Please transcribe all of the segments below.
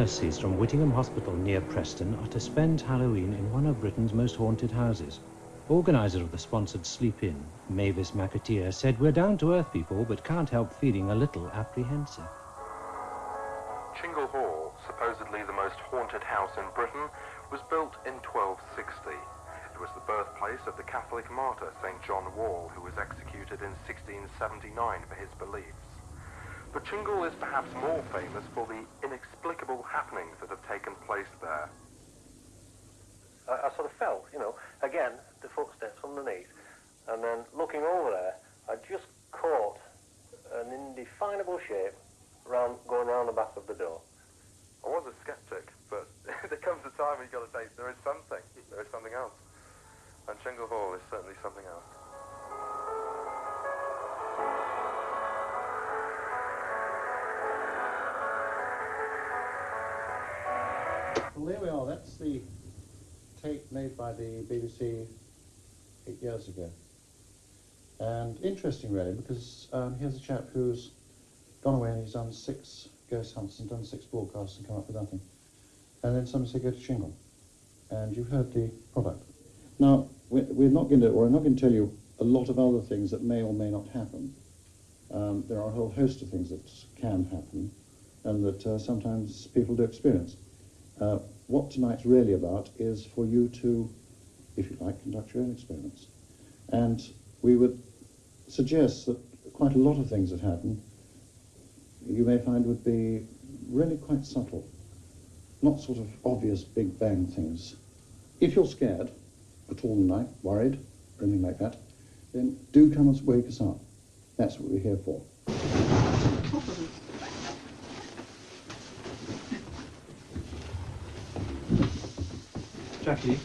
Mercies from Whittingham Hospital near Preston are to spend Halloween in one of Britain's most haunted houses. Organiser of the sponsored sleep-in, Mavis McAteer, said, "We're down-to-earth people, but can't help feeling a little apprehensive." Chingle Hall, supposedly the most haunted house in Britain, was built in 1260. It was the birthplace of the Catholic martyr St. John Wall, who was executed in 1679 for his beliefs. But Chingle is perhaps more famous for the inexplicable happenings that have taken place there. I sort of felt, again, the footsteps underneath, and then looking over there, I just caught an indefinable shape going round the back of the door. I was a skeptic, but there comes a time when you've got to say, there is something else. And Chingle Hall is certainly something else. Well, there we are. That's the tape made by the BBC 8 years ago. And interesting, really, because here's a chap who's gone away and he's done 6 ghost hunts and done 6 broadcasts and come up with nothing. And then somebody said, go to Chingle. And you've heard the product. Now, we're not going to tell you a lot of other things that may or may not happen. There are a whole host of things that can happen and that sometimes people do experience. What tonight's really about is for you to, if you like, conduct your own experiments. And we would suggest that quite a lot of things that happen you may find would be really quite subtle, not sort of obvious big bang things. If you're scared at all tonight, worried, or anything like that, then do come and wake us up. That's what we're here for. Jackie,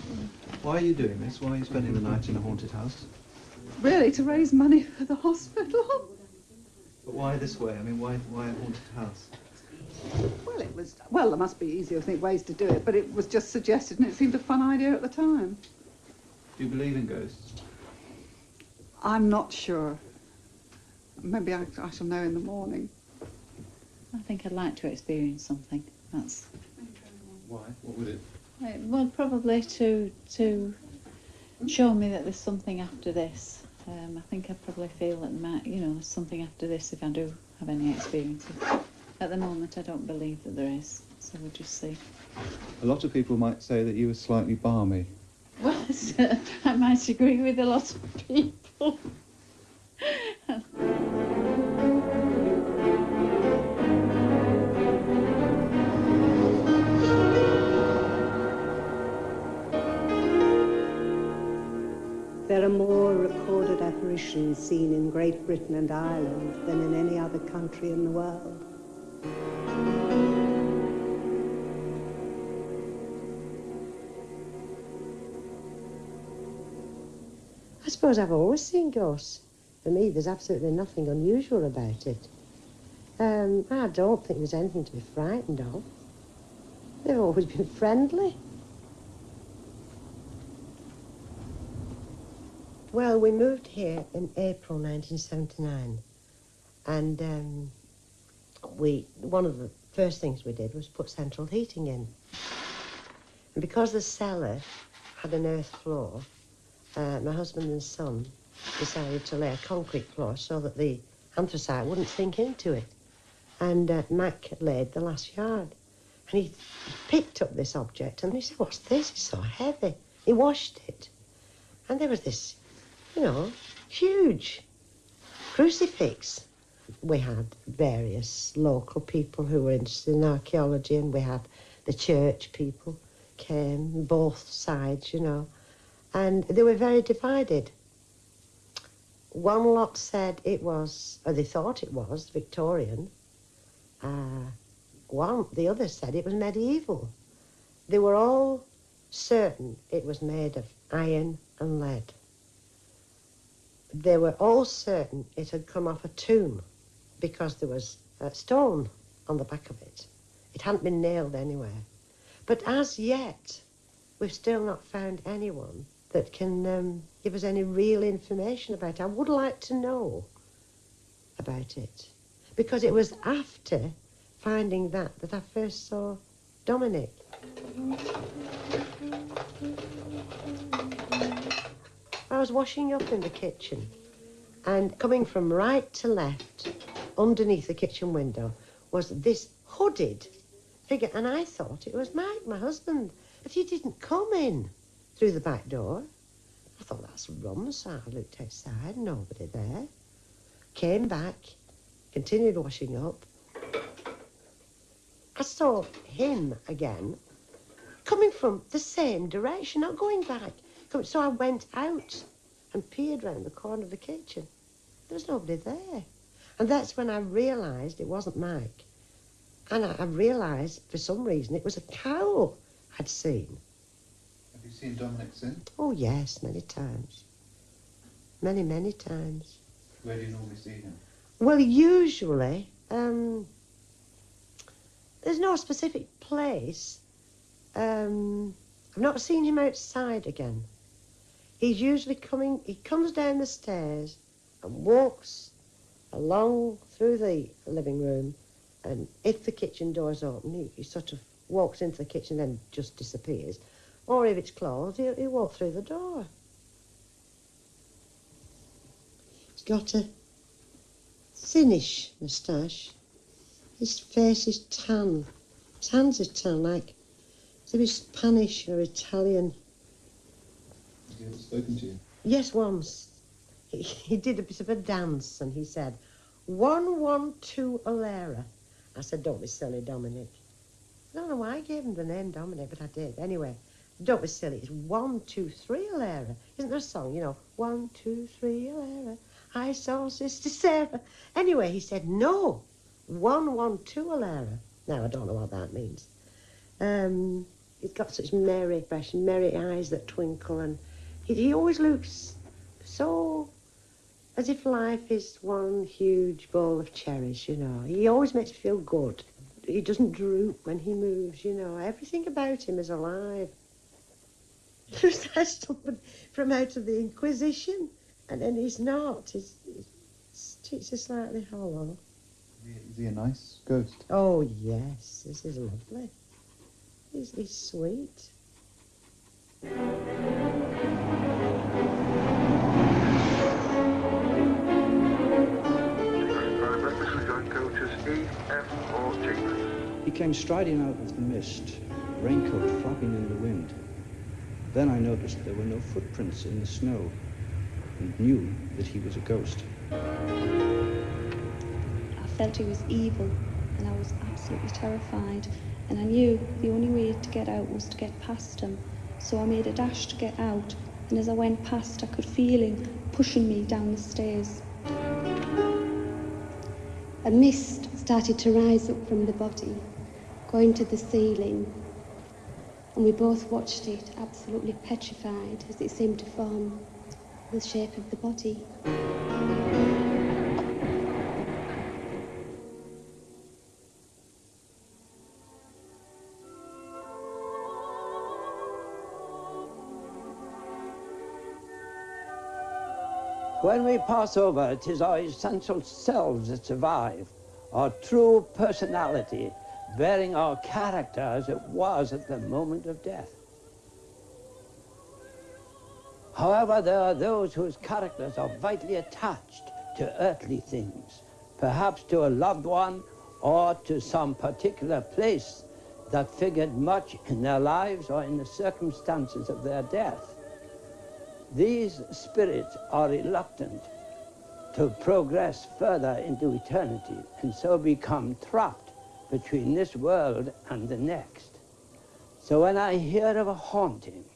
why are you doing this? Why are you spending the night in a haunted house? Really, to raise money for the hospital. But why this way? I mean, why a haunted house? Well, there must be easier ways to do it, but it was just suggested and it seemed a fun idea at the time. Do you believe in ghosts? I'm not sure. Maybe I shall know in the morning. I think I'd like to experience something. That's... Why? What would it? Well, probably to show me that there's something after this. I think I probably feel that there's something after this if I do have any experiences. At the moment, I don't believe that there is, so we'll just see. A lot of people might say that you were slightly balmy. Well, I might agree with a lot of people. There are more recorded apparitions seen in Great Britain and Ireland than in any other country in the world. I suppose I've always seen ghosts. For me, there's absolutely nothing unusual about it. I don't think there's anything to be frightened of. They've always been friendly. Well, we moved here in April 1979, and one of the first things we did was put central heating in. And because the cellar had an earth floor, my husband and son decided to lay a concrete floor so that the anthracite wouldn't sink into it. And Mac laid the last yard. And he picked up this object and he said, "What's this? It's so heavy." He washed it. And there was this, huge crucifix. We had various local people who were interested in archaeology, and we had the church people came, both sides, and they were very divided. One lot said it was, or they thought it was, Victorian. The others said it was medieval. They were all certain it was made of iron and lead. They were all certain it had come off a tomb because there was a stone on the back of it. It hadn't been nailed anywhere. But as yet, we've still not found anyone that can give us any real information about it. I would like to know about it, because it was after finding that I first saw Dominic. I was washing up in the kitchen, and coming from right to left, underneath the kitchen window, was this hooded figure, and I thought it was Mike, my husband, but he didn't come in through the back door. I thought, that's rum, so I looked outside, nobody there. Came back, continued washing up. I saw him again, coming from the same direction, not going back. So I went out and peered round the corner of the kitchen. There was nobody there. And that's when I realised it wasn't Mike. And I realised, for some reason, it was a cow I'd seen. Have you seen Dominic since? Oh, yes, many times. Many, many times. Where do you normally see him? Well, usually, there's no specific place. I've not seen him outside again. He's usually he comes down the stairs and walks along through the living room, and if the kitchen door's open, he sort of walks into the kitchen and just disappears. Or if it's closed, he'll walk through the door. He's got a thinnish moustache. His face is tan. His hands are tan, like as if he's Spanish or Italian. Has he ever spoken to you? Yes, once. He did a bit of a dance, and he said, 112 Alera. I said, don't be silly, Dominic. I don't know why I gave him the name Dominic, but I did. Anyway, don't be silly. It's 123 Alera. Isn't there a song, you know? 123 Alera. I saw Sister Sarah. Anyway, he said, no, 112 Alera. Now, I don't know what that means. He's got such merry expression, merry eyes that twinkle, and he always looks so as if life is one huge bowl of cherries, you know. He always makes me feel good. He doesn't droop when he moves, you know. Everything about him is alive. There's that someone from out of the Inquisition, and then he's not. His cheeks are slightly hollow. Is he a nice ghost? Oh, yes. This is lovely. He's sweet. He came striding out of the mist, raincoat flapping in the wind. Then I noticed there were no footprints in the snow and knew that he was a ghost. I felt he was evil, and I was absolutely terrified. And I knew the only way to get out was to get past him. So I made a dash to get out, and as I went past, I could feel him pushing me down the stairs. A mist started to rise up from the body, going to the ceiling, and we both watched it, absolutely petrified, as it seemed to form the shape of the body. When we pass over, it is our essential selves that survive, our true personality, bearing our character as it was at the moment of death. However, there are those whose characters are vitally attached to earthly things, perhaps to a loved one or to some particular place that figured much in their lives or in the circumstances of their death. These spirits are reluctant to progress further into eternity and so become trapped between this world and the next. So when I hear of a haunting,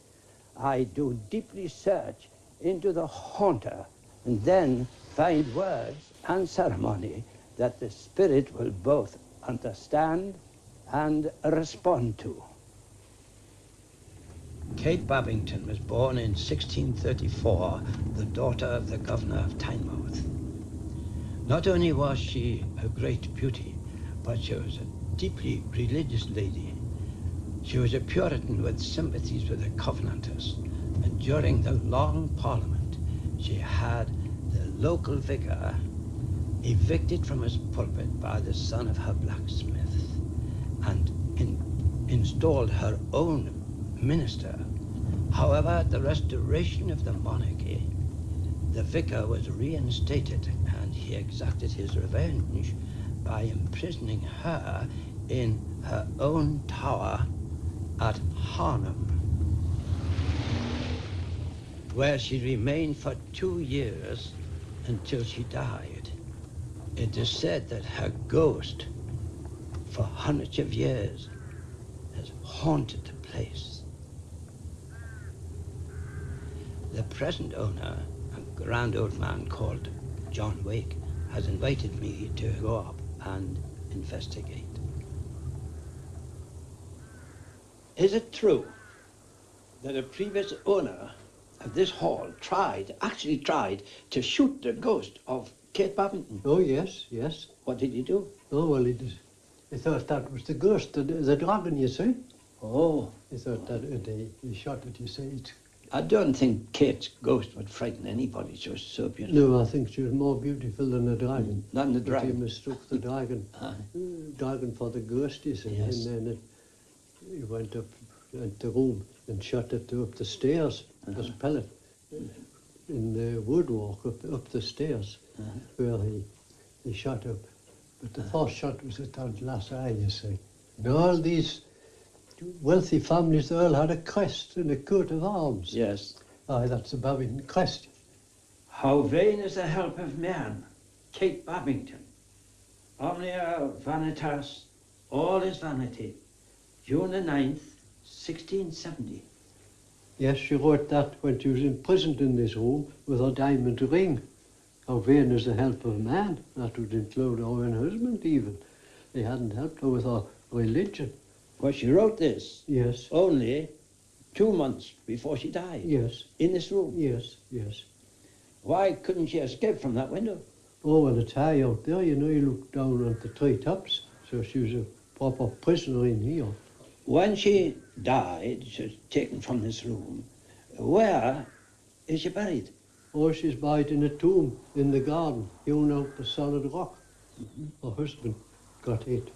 I do deeply search into the haunter and then find words and ceremony that the spirit will both understand and respond to. Kate Babington was born in 1634, the daughter of the governor of Tynemouth. Not only was she a great beauty, but she was a deeply religious lady. She was a Puritan with sympathies with the Covenanters, and during the Long Parliament, she had the local vicar evicted from his pulpit by the son of her blacksmith. And in installed her own minister. However, at the restoration of the monarchy, the vicar was reinstated, and he exacted his revenge by imprisoning her in her own tower at Harnham, where she remained for 2 years until she died. It is said that her ghost, for hundreds of years, has haunted the place. The present owner, a grand old man called John Wake, has invited me to go up and investigate. Is it true that a previous owner of this hall actually tried to shoot the ghost of Kate Babington? Oh, yes, yes. What did he do? Oh, well, he thought that was the ghost, the dragon, you see. Oh. He thought that he shot it, you see. I don't think Kate's ghost would frighten anybody. She was so beautiful. No, I think she was more beautiful than the dragon. Than the But dragon. he mistook the dragon. Dragon for the ghost, you see. Yes. And then he went up into the room and shot it up the stairs. There's a pellet in the woodwork up the stairs where he shot up. But the first shot was at that last eye, you see. And all these wealthy families, they all had a crest and a coat of arms. Yes. Aye, that's the Babington crest. How vain is the help of man, Kate Babington. Omnia vanitas, all is vanity. June the 9th, 1670. Yes, she wrote that when she was imprisoned in this room with her diamond ring. How vain is the help of man. That would include her own husband even. They hadn't helped her with her religion. Well, she wrote this Yes. only 2 months before she died. Yes. In this room. Yes, yes. Why couldn't she escape from that window? Oh, well, it's high out there, you know, you look down on the treetops. So she was a proper prisoner in here. When she died, she was taken from this room. Where is she buried? Oh, she's buried in a tomb in the garden, hewn out the solid rock. Her husband got hit.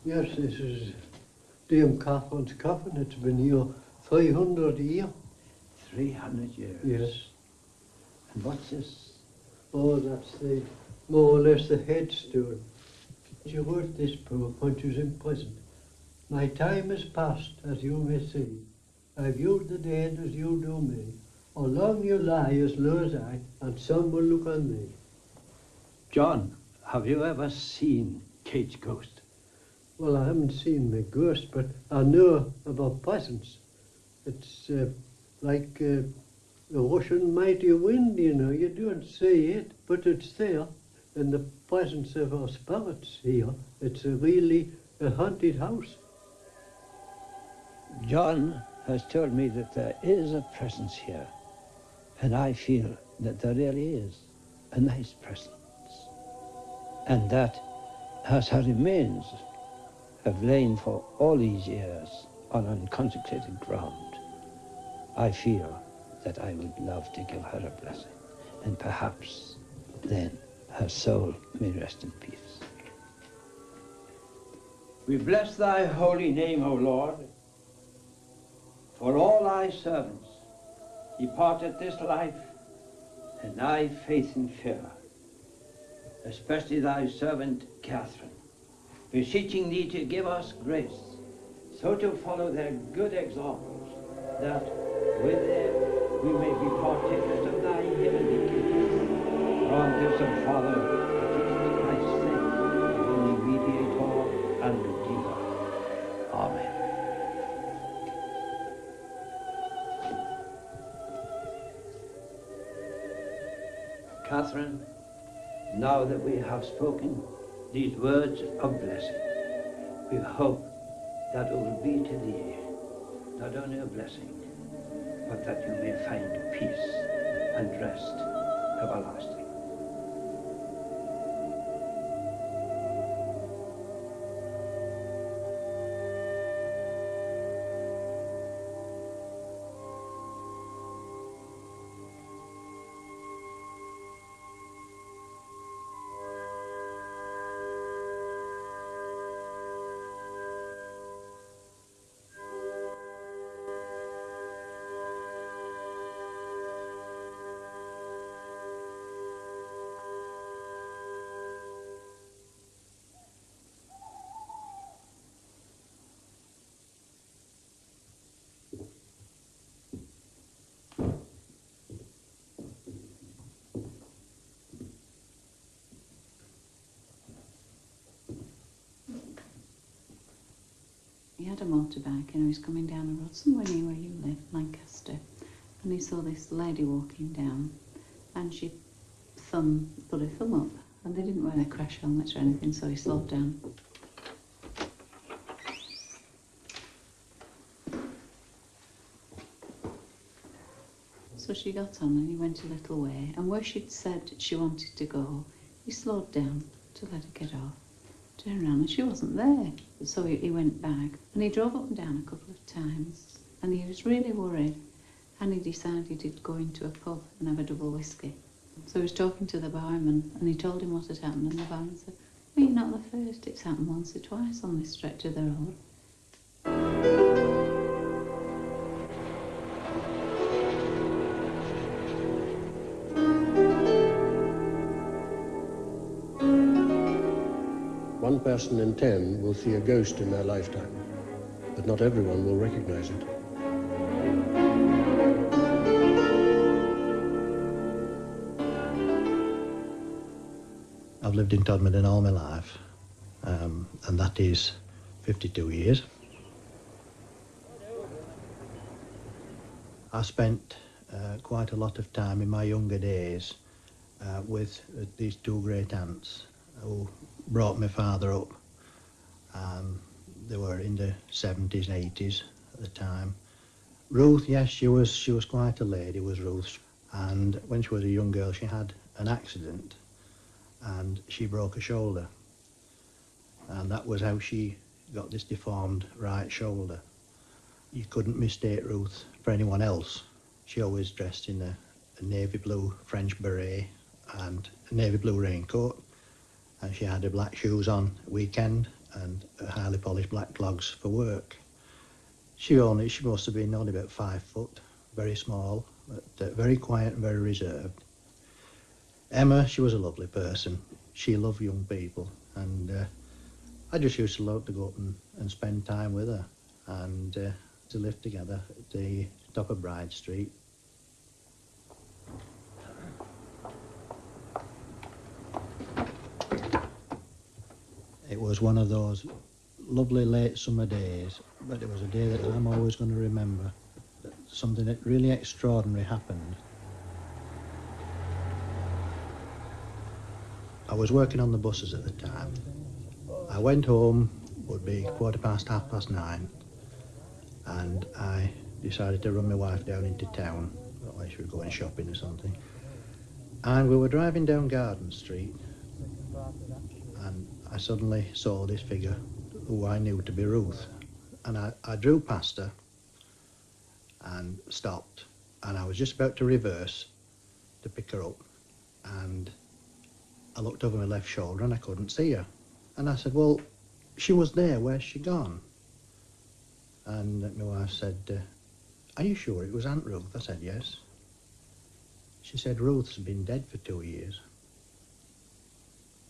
Yes, this is Dame Catherine's coffin. It's been here 300 years. 300 years. Yes. And what's this? Oh, that's more or less the headstone. She wrote this poem when she was in prison. My time is past, as you may see. I viewed the dead as you do me. Or long you lie as low as I, and some will look on me. John, have you ever seen Kate's ghost? Well, I haven't seen the ghost, but I know of her presence. It's like a Russian mighty wind, you know. You don't see it, but it's there. And the presence of our spirits here, it's really a haunted house. John has told me that there is a presence here, and I feel that there really is a nice presence, and that as her remains have lain for all these years on unconsecrated ground, I feel that I would love to give her a blessing, and perhaps then her soul may rest in peace. We bless thy holy name, O Lord, for all thy servants departed this life in thy faith and fear, especially thy servant Catherine, beseeching thee to give us grace, so to follow their good examples, that with them we may be partakers of thy heavenly kingdom. Grant this, O Father, Jesus Christ's sake, the only mediator and redeemer. Amen. Catherine, now that we have spoken these words of blessing, we hope that it will be to thee not only a blessing, but that you may find peace and rest everlasting. He had a motorbike and he was coming down the road somewhere near where you live, Lancaster, and he saw this lady walking down, and she put her thumb up, and they didn't wear their crash helmets or anything, so he slowed down. So she got on and he went a little way, and where she'd said she wanted to go, he slowed down to let her get off. Turned around and she wasn't there. So he went back and he drove up and down a couple of times and he was really worried, and he decided he'd go into a pub and have a double whiskey. So he was talking to the barman and he told him what had happened, and the barman said, "Well, you're not the first, it's happened once or twice on this stretch of the road." One person in 10 will see a ghost in their lifetime, but not everyone will recognize it. I've lived in Todmorden all my life, and that is 52 years. I spent quite a lot of time in my younger days with these two great aunts who brought my father up. They were in the 70s and 80s at the time. Ruth, yes, she was quite a lady, was Ruth. And when she was a young girl, she had an accident and she broke her shoulder. And that was how she got this deformed right shoulder. You couldn't mistake Ruth for anyone else. She always dressed in a navy blue French beret and a navy blue raincoat. And she had her black shoes on weekend and her highly polished black clogs for work. She must have been only about 5 foot, very small, but very quiet and very reserved. Emma, she was a lovely person. She loved young people, and I just used to love to go up and spend time with her, and to live together at the top of Bride Street. It was one of those lovely late summer days, but it was a day that I'm always going to remember. Something that really extraordinary happened. I was working on the buses at the time. I went home, would be 9:15, and I decided to run my wife down into town, like she was going shopping or something. And we were driving down Garden Street, and I suddenly saw this figure who I knew to be Ruth. And I drew past her and stopped, and I was just about to reverse to pick her up, and I looked over my left shoulder and I couldn't see her. And I said, "Well, she was there, where's she gone?" And my wife said, "Are you sure it was Aunt Ruth?" I said, "Yes." She said, "Ruth's been dead for 2 years."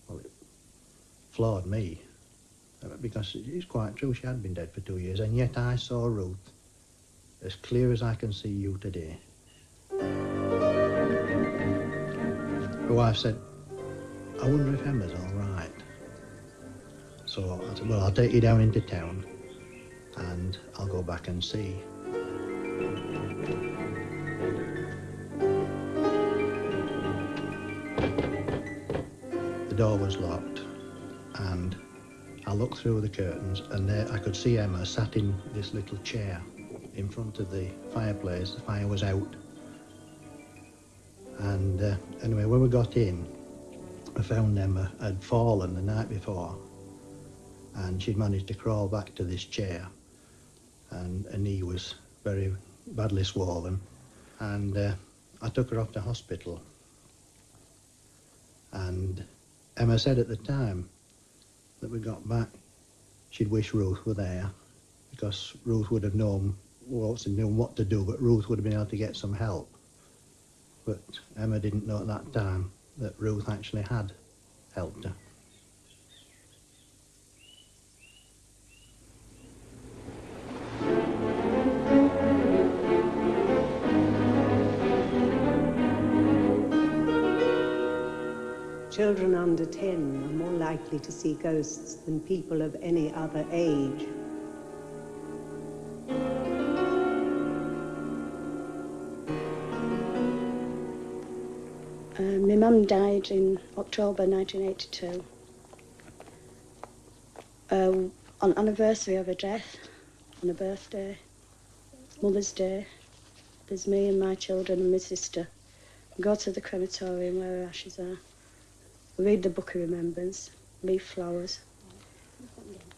Well, it floored me, because it's quite true, she had been dead for 2 years, and yet I saw Ruth as clear as I can see you today. My wife said, "I wonder if Emma's all right." So I said, "Well, I'll take you down into town and I'll go back and see." The door was locked, and I looked through the curtains, and there I could see Emma sat in this little chair in front of the fireplace. The fire was out. And anyway, when we got in, I found Emma had fallen the night before, and she'd managed to crawl back to this chair, and her knee was very badly swollen. And I took her off to hospital. And Emma said at the time that we got back, she'd wish Ruth were there, because Ruth would have known what to do, but Ruth would have been able to get some help. But Emma didn't know at that time that Ruth actually had helped her. Children under 10 are more likely to see ghosts than people of any other age. mum died in October 1982. On anniversary of her death, on her birthday, Mother's Day, there's me and my children and my sister. We go to the crematorium where her ashes are. We read the Book of Remembrance, leave flowers.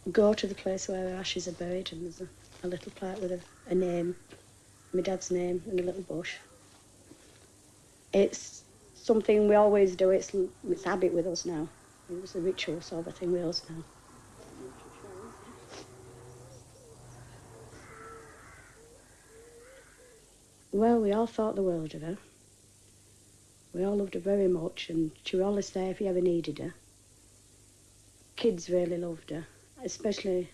We go to the place where her ashes are buried, and there's a little plaque with a name, my dad's name, and a little bush. It's something we always do. It's habit with us now. It was a ritual sort of thing with us now. Well, we all thought the world of her. We all loved her very much, and she was always there if you ever needed her. Kids really loved her, especially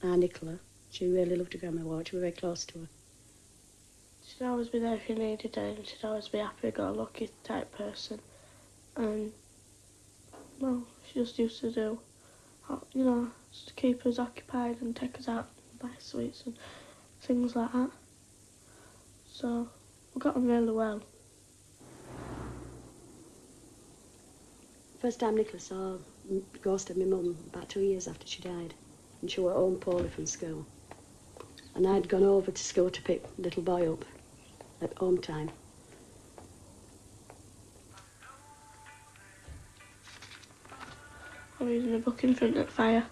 our Nicola. She really loved her Grandma Ward. She was very close to her. She'd always be there if you needed her, and she'd always be happy-go-lucky type person. And, well, she just used to do, you know, just to keep us occupied and take us out and buy sweets and things like that. So, we got on really well. First time Nicola saw the ghost of my mum about 2 years after she died, and she were home poorly from school. And I'd gone over to school to pick the little boy up at home time. I was reading a book in front of the fire,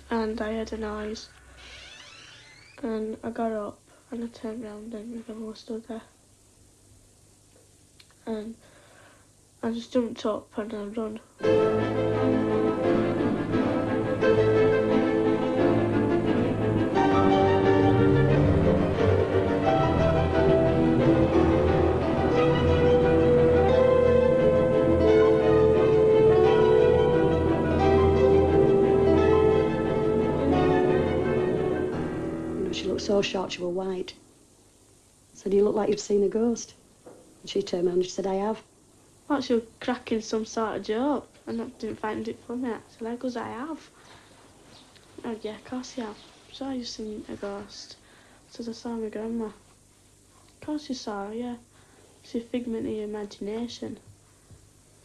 and I heard a noise. And I got up, and I turned round, and my grandma was stood there. And I just jumped up, and I run. She looked so short, she was white. I said, you look like you've seen a ghost. And she turned around and she said, I have. I thought she was cracking some sort of joke, and I didn't find it funny. I said, I goes, I have. Oh, yeah, of course you have. So you've seen a ghost. I said, I saw my grandma. Of course you saw her, yeah. It's a figment of your imagination.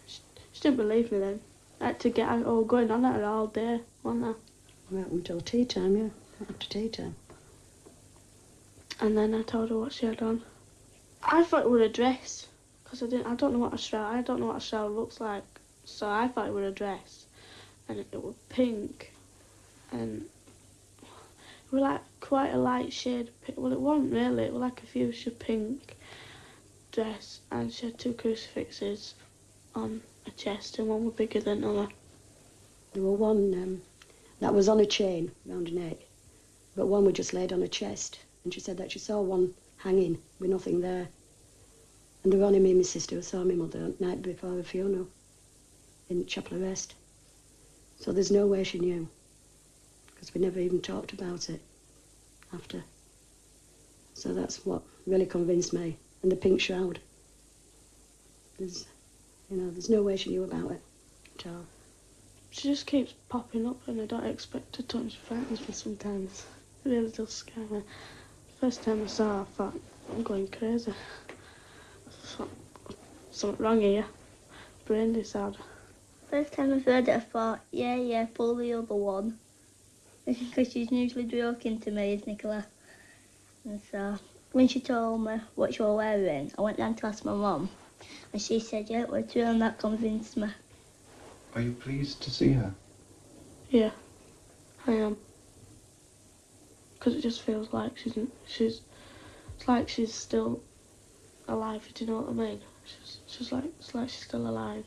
She didn't believe me then. I had to get all going on at her all day, wasn't I? Well, until tea time, yeah. After tea time. And then I told her what she had on. I thought it was a dress, because I don't know what a shroud looks like. So I thought it was a dress, and it was pink, and it was like quite a light shade of pink. Well, it wasn't really. It was like a fuchsia pink dress, and she had 2 crucifixes on her chest, and one was bigger than the other. There were one that was on a chain round her neck, but one was just laid on her chest. And she said that she saw one hanging with nothing there. And there were only me and my sister who saw my mother the night before her funeral in Chapel of Rest. So there's no way she knew, because we never even talked about it after. So that's what really convinced me. And the pink shroud. There's no way she knew about it at all. She just keeps popping up, and I don't expect her to. She frightens me sometimes. It really does scare me. First time I saw her, I thought, I'm going crazy. I thought, something wrong here. Brain disorder. First time I heard it, I thought, yeah, pull the other one. Because she's usually joking to me, is Nicola. And so, when she told me what she was wearing, I went down to ask my mum. And she said, yeah, it was true, and that convinced me. Are you pleased to see her? Yeah, I am. Because it just feels like it's like she's still alive, do you know what I mean? It's like she's still alive.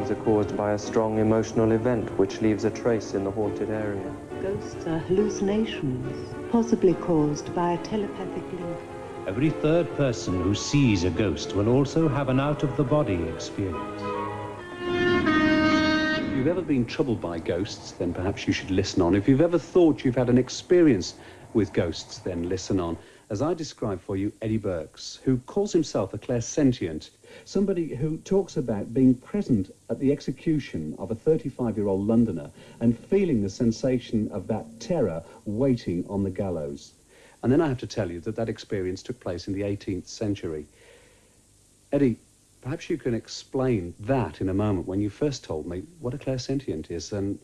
Are caused by a strong emotional event which leaves a trace in the haunted area. Ghosts are hallucinations, possibly caused by a telepathic link Every third person who sees a ghost will also have an out-of-the-body experience. If you've ever been troubled by ghosts, then perhaps you should listen on. If you've ever thought you've had an experience with ghosts, then listen on. As I describe for you Eddie Burks, who calls himself a clairsentient, somebody who talks about being present at the execution of a 35-year-old Londoner and feeling the sensation of that terror waiting on the gallows. And then I have to tell you that that experience took place in the 18th century. Eddie, perhaps you can explain that in a moment when you first told me what a clairsentient is and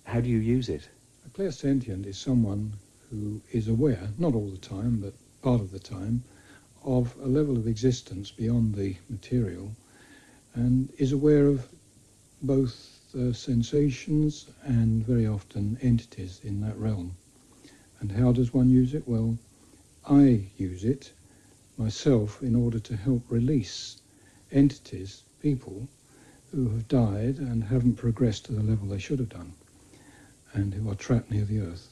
how do you use it? A clairsentient is someone who is aware, not all the time, but part of the time, of a level of existence beyond the material and is aware of both sensations and very often entities in that realm. And how does one use it? Well, I use it myself in order to help release entities, people who have died and haven't progressed to the level they should have done and who are trapped near the earth.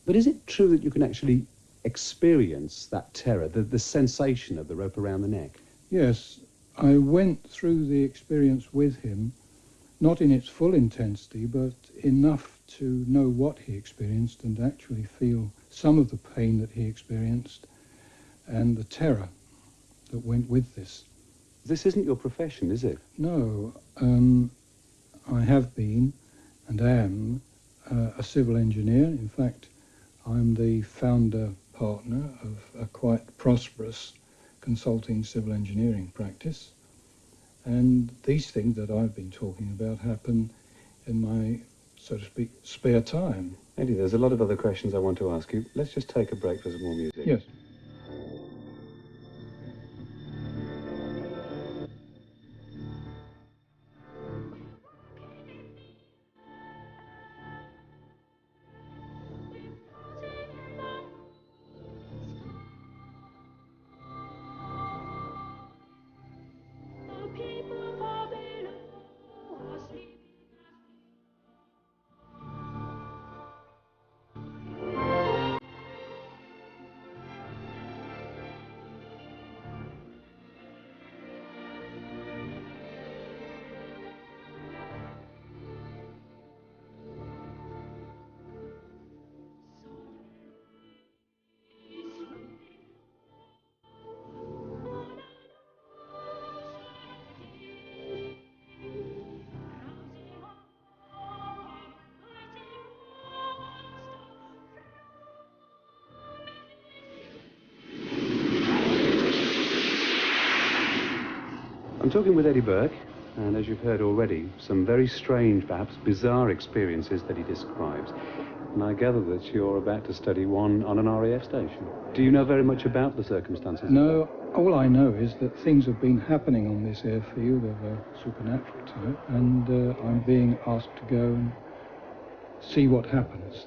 But is it true that you can actually experience that terror, the sensation of the rope around the neck? Yes, I went through the experience with him, not in its full intensity, but enough to know what he experienced and actually feel some of the pain that he experienced and the terror that went with this. This isn't your profession, is it? No, I have been and am a civil engineer. In fact, I'm the founder partner of a quite prosperous consulting civil engineering practice. And these things that I've been talking about happen in my, so to speak, spare time. Eddie, there's a lot of other questions I want to ask you. Let's just take a break for some more music. Yes. I'm talking with Eddie Burke, and as you've heard already, some very strange, perhaps bizarre experiences that he describes. And I gather that you're about to study one on an RAF station. Do you know very much about the circumstances? No, all I know is that things have been happening on this airfield of a supernatural type, and I'm being asked to go and see what happens.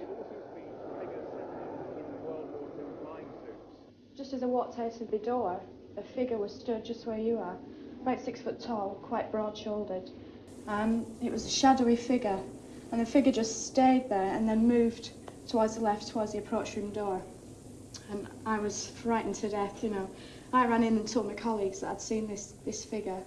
Just as I walked out of the door, a figure was stood just where you are, about 6 foot tall, quite broad-shouldered. It was a shadowy figure, and the figure just stayed there and then moved towards the left, towards the approach room door. And I was frightened to death, you know. I ran in and told my colleagues that I'd seen this figure,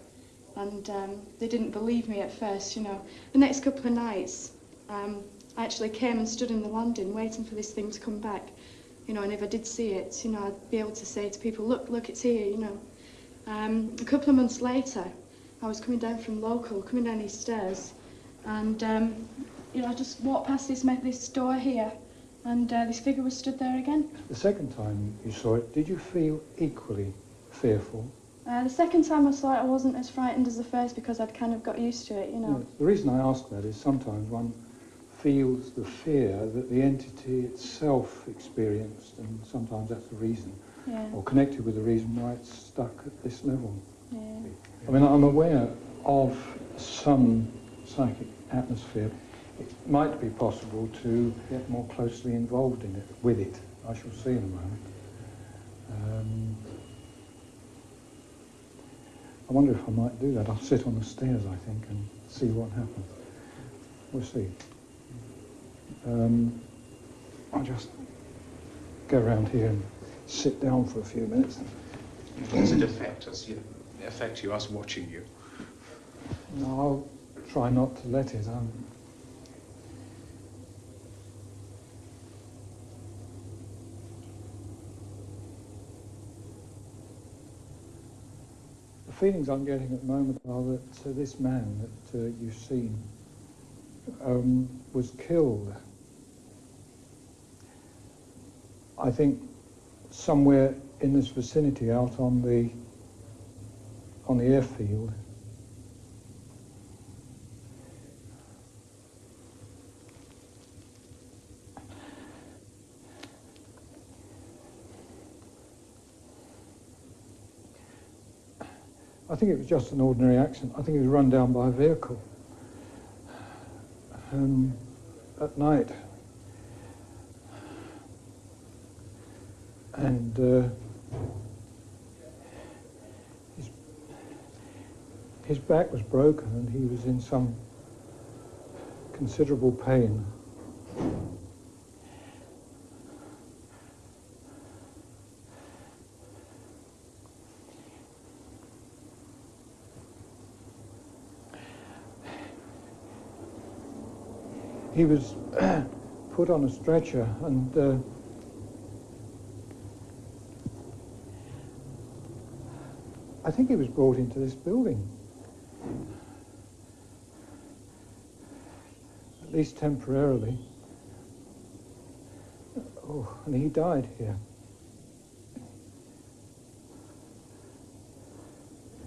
and they didn't believe me at first, you know. The next couple of nights, I actually came and stood in the landing waiting for this thing to come back, you know, and if I did see it, you know, I'd be able to say to people, look, it's here, you know. A couple of months later, I was coming down from local, coming down these stairs, and you know, I just walked past this door here, and this figure was stood there again. The second time you saw it, did you feel equally fearful? The second time I saw it, I wasn't as frightened as the first because I'd kind of got used to it, you know. Yes. The reason I ask that is sometimes one feels the fear that the entity itself experienced, and sometimes that's the reason. Yeah. Or connected with the reason why it's stuck at this level. Yeah. I mean, I'm aware of some psychic atmosphere. It might be possible to get more closely involved in it, with it. I shall see in a moment. I wonder if I might do that. I'll sit on the stairs, I think, and see what happens. We'll see. I'll just go around here and sit down for a few minutes. Does it affect us? Affect you, us watching you? No, I'll try not to let it. The feelings I'm getting at the moment are that this man that you've seen was killed, I think, somewhere in this vicinity out on the airfield. I think it was just an ordinary accident. I think he was run down by a vehicle at night. And his back was broken and he was in some considerable pain. He was put on a stretcher and I think he was brought into this building, at least temporarily. Oh, and he died here.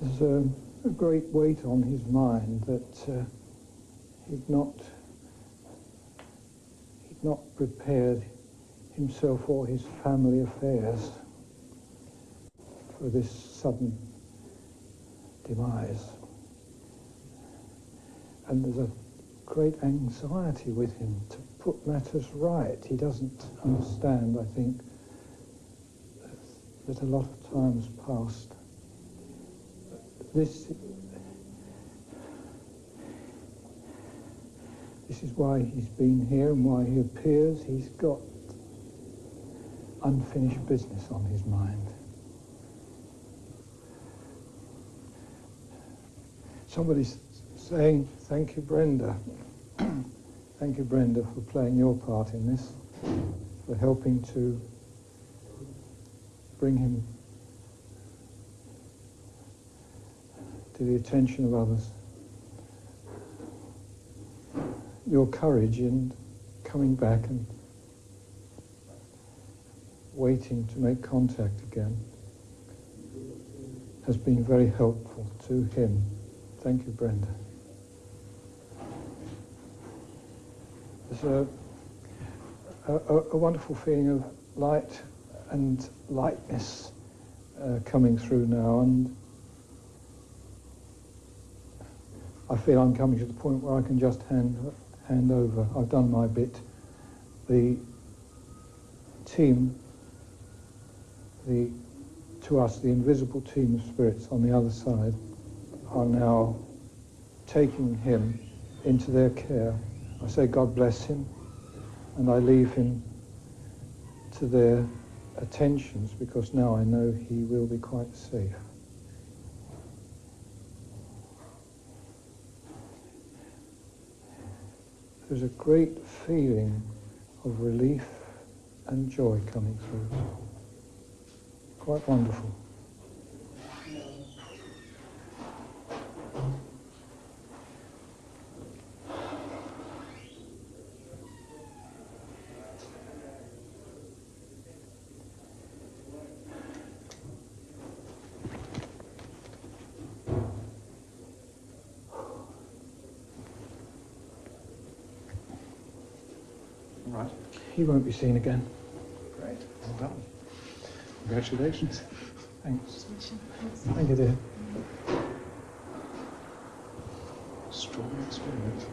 There's a great weight on his mind that he'd not prepared himself or his family affairs for this sudden demise. And there's a great anxiety with him to put matters right. He doesn't understand, I think, that a lot of time has passed. This is why he's been here and why he appears. He's got unfinished business on his mind. Somebody's saying, thank you, Brenda. Thank you, Brenda, for playing your part in this, for helping to bring him to the attention of others. Your courage in coming back and waiting to make contact again has been very helpful to him. Thank you, Brenda. There's a wonderful feeling of light and lightness coming through now, and I feel I'm coming to the point where I can just hand over. I've done my bit. The team, to us, the invisible team of spirits on the other side, are now taking him into their care. I say God bless him, and I leave him to their attentions, because now I know he will be quite safe. There's a great feeling of relief and joy coming through. Quite wonderful. Right. He won't be seen again. Great. Well done. Congratulations. Thanks. Thank you, dear. Strong experience.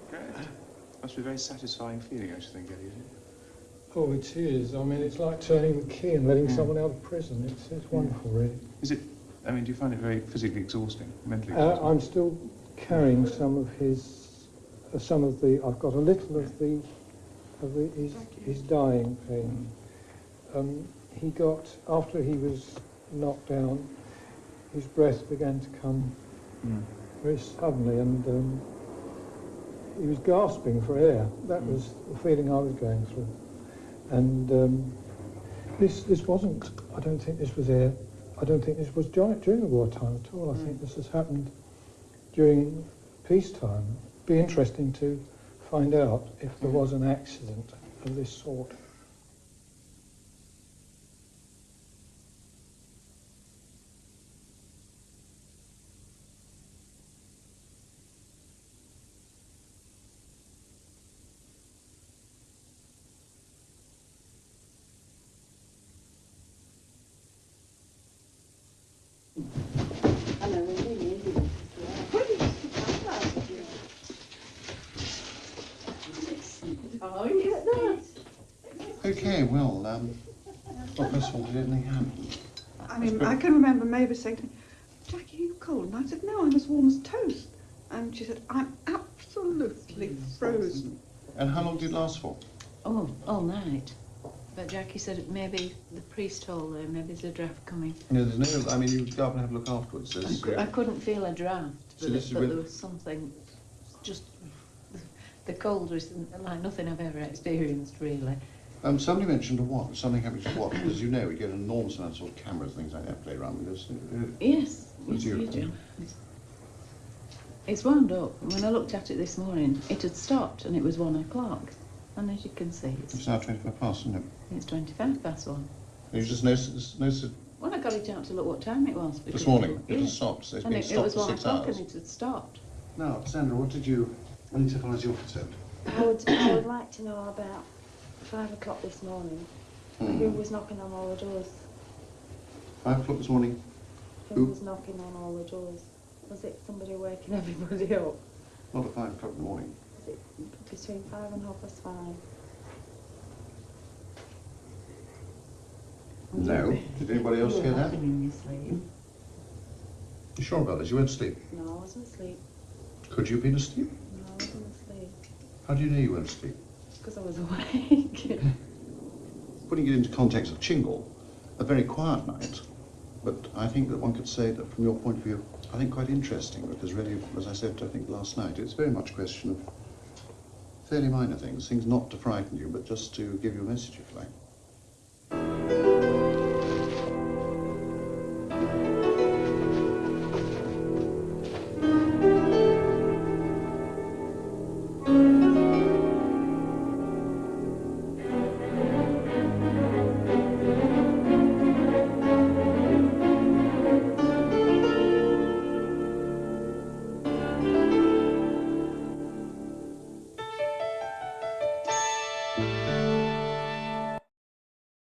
Great. Must be a very satisfying feeling, I should think, Eddie. Oh, it is. I mean, it's like turning the key and letting someone out of prison. It's wonderful, really. Is it I mean, do you find it very physically exhausting, mentally I'm exhausting? still carrying some of I've got a little of his dying pain. He got, after he was knocked down, his breath began to come very suddenly, and he was gasping for air. That was the feeling I was going through. And this wasn't, I don't think this was air. I don't think this was during the wartime at all. I think this has happened during peacetime. It'd be interesting to find out if there was an accident of this sort. Okay, well, what first of all, did anything happen? I mean, I can remember Mavis saying to me, Jackie, are you cold? And I said, no, I'm as warm as toast. And she said, I'm absolutely frozen. And how long did it last for? Oh, all night. But Jackie said maybe the priest told her, maybe there's a draft coming. No, there's no, I mean, you would go up and have a look afterwards. I couldn't feel a draft, So but, this is but with- there was something, just, the cold was like nothing I've ever experienced, really. Somebody mentioned a watch, something happened to watch. As you know, we get an enormous amount of sort of cameras, things like that, play around with us. Yes, What's yes, your- you do. It's wound up. When I looked at it this morning, it had stopped and it was 1 o'clock. And as you can see, It's now 25 past, isn't it? it's 25 past 1. You just noticed it When I got it out to look what time it was. this morning. It Yeah. has stopped. It's And been it stopped was for 1 6 o'clock hours. and it had stopped. Now, Sandra, what did you, so far as you're concerned? I would like to know about 5 o'clock this morning. Who was knocking on all the doors? 5 o'clock this morning? Who was knocking on all the doors? Was it somebody waking everybody up? Not at 5 o'clock in the morning. Was it between 5 and 5:30? No. Did anybody else hear that? In your sleep. You sure about this? You weren't asleep? No, I wasn't asleep. Could you have been asleep? No, I wasn't asleep. How do you know you weren't asleep? Because I was awake. Putting it into context of Chingle, a very quiet night, but I think that one could say that from your point of view, I think quite interesting, because really, as I said, I think last night, it's very much a question of fairly minor things not to frighten you, but just to give you a message, if you like.